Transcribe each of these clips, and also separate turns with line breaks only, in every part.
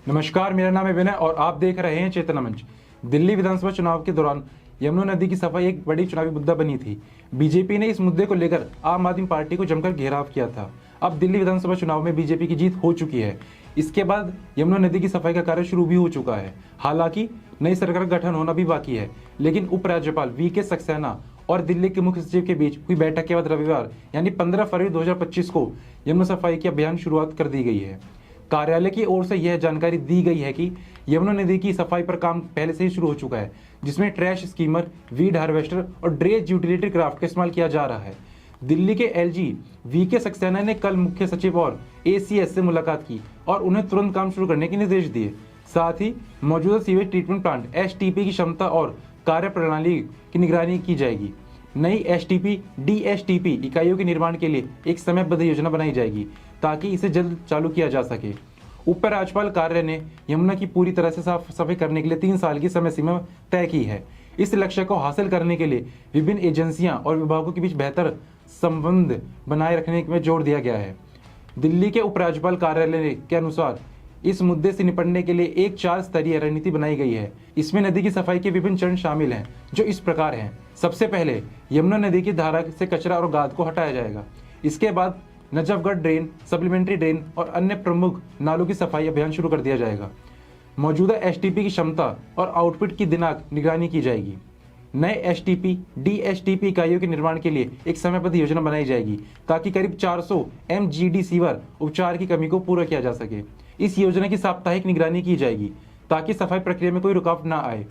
नमस्कार, मेरा नाम है विनय और आप देख रहे हैं चेतना मंच। दिल्ली विधानसभा चुनाव के दौरान यमुना नदी की सफाई एक बड़ी चुनावी मुद्दा बनी थी। बीजेपी ने इस मुद्दे को लेकर आम आदमी पार्टी को जमकर घेराव किया था। अब दिल्ली विधानसभा चुनाव में बीजेपी की जीत हो चुकी है। इसके बाद यमुना नदी की सफाई का कार्य शुरू भी हो चुका है। हालांकि नई सरकार का गठन होना भी बाकी है, लेकिन उपराज्यपाल वी.के. सक्सेना और दिल्ली के मुख्य सचिव के बीच हुई बैठक के बाद रविवार यानी 15 फरवरी 2025 को यमुना सफाई की अभियान शुरुआत कर दी गई है। कार्यालय की ओर से यह जानकारी दी गई है कि यमुना नदी की सफाई पर काम पहले से ही शुरू हो चुका है, जिसमें ट्रैश स्कीमर, वीड हार्वेस्टर और ड्रेज यूटिलिटी क्राफ्ट का इस्तेमाल किया जा रहा है। दिल्ली के एलजी वी.के. सक्सेना ने कल मुख्य सचिव और एसीएस से मुलाकात की और उन्हें तुरंत काम शुरू करने के निर्देश दिए। साथ ही मौजूदा सीवेज ट्रीटमेंट प्लांट एसटीपी की क्षमता और कार्य प्रणाली की निगरानी की जाएगी। नई एसटीपी डीएसटीपी इकाइयों के निर्माण के लिए एक समयबद्ध योजना बनाई जाएगी ताकि इसे जल्द चालू किया जा सके। उपराज्यपाल कार्यालय ने यमुना की पूरी तरह से साफ सफाई करने के लिए 3 साल की समय सीमा तय की है। इस लक्ष्य को हासिल करने के लिए विभिन्न एजेंसियां और विभागों के बीच बेहतर संबंध बनाए रखने में जोर दिया गया है। दिल्ली के उपराज्यपाल कार्यालय के अनुसार इस मुद्दे से निपटने के लिए एक 4 स्तरीय रणनीति बनाई गई है। इसमें नदी की सफाई के विभिन्न चरण शामिल हैं, जो इस प्रकार हैं। सबसे पहले यमुना नदी की धारा से कचरा और गाद को हटाया जाएगा। इसके बाद नजफगढ़ ड्रेन, सप्लीमेंट्री ड्रेन और अन्य प्रमुख नालों की सफाई अभियान शुरू कर दिया जाएगा। मौजूदा एसटीपी की क्षमता और आउटपुट की दिनांक निगरानी की जाएगी। नए एसटीपी डीएसटीपी इकाइयों के निर्माण के लिए एक समयबद्ध योजना बनाई जाएगी ताकि करीब 400 एमजीडी सीवर उपचार की कमी को पूरा किया जा सके। इस योजना की साप्ताहिक निगरानी की जाएगी ताकि सफाई प्रक्रिया में कोई रुकावट न आए।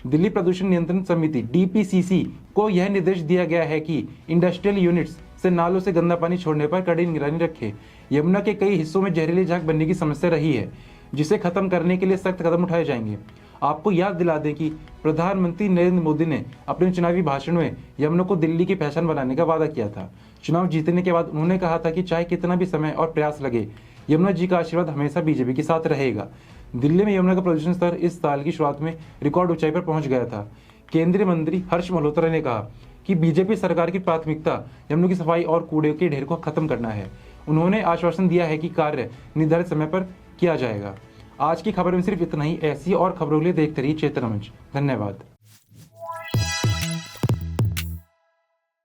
दिल्ली प्रदूषण नियंत्रण समिति डीपीसीसी को यह निर्देश दिया गया है कि इंडस्ट्रियल यूनिट्स से नालों से गंदा पानी छोड़ने पर कड़ी निगरानी रखें। यमुना के कई हिस्सों में जहरीली झाग बनने की समस्या रही है, जिसे खत्म करने के लिए सख्त कदम उठाए जाएंगे। आपको याद दिला दें कि प्रधानमंत्री नरेंद्र मोदी ने अपने चुनावी भाषण में यमुना को दिल्ली की पहचान बनाने का वादा किया था। चुनाव जीतने के बाद उन्होंने कहा था कि चाहे कितना भी समय और प्रयास लगे, यमुना जी का आशीर्वाद हमेशा बीजेपी के साथ रहेगा। दिल्ली में यमुना का प्रदूषण स्तर इस साल की शुरुआत में रिकॉर्ड ऊंचाई पर पहुंच गया था। केंद्रीय मंत्री हर्ष मल्होत्रा ने कहा कि बीजेपी सरकार की प्राथमिकता यमुना की सफाई और कूड़े के ढेर को खत्म करना है। उन्होंने आश्वासन दिया है कि कार्य निर्धारित समय पर किया जाएगा। आज की खबर में सिर्फ इतना ही। ऐसी और खबरों के लिए देखते रहिए चेतना मंच। धन्यवाद।